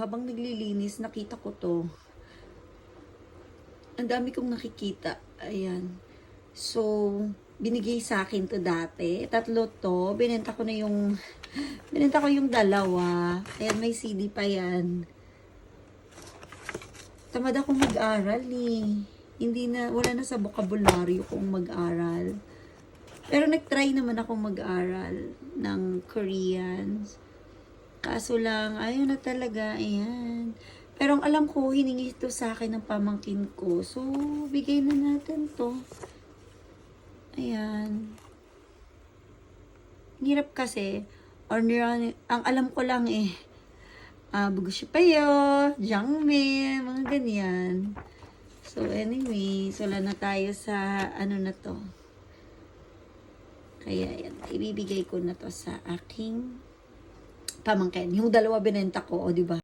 habang naglilinis, nakita ko to. Ang dami kong nakikita. Ayan. So, binigay sa akin to dati. 3 to. Binenta ko yung dalawa. Ayan, may CD pa yan. Tamad akong mag-aral eh. Wala na sa bokabularyo kong mag-aral. Pero nag-try naman akong mag-aral ng Korean. Kaso lang, ayaw na talaga. Ayan. Pero ang alam ko, hiningi ito sa akin ng pamangkin ko. So, bigay na natin to. Ayan. Hirap kasi. Ang alam ko lang eh. Bugushipayo, Jangme, mga ganyan. So, anyway. Wala na tayo sa ano na to. Kaya, yan. Ibibigay ko na to sa aking pamangkin. Yung dalawa binenta ko, o diba?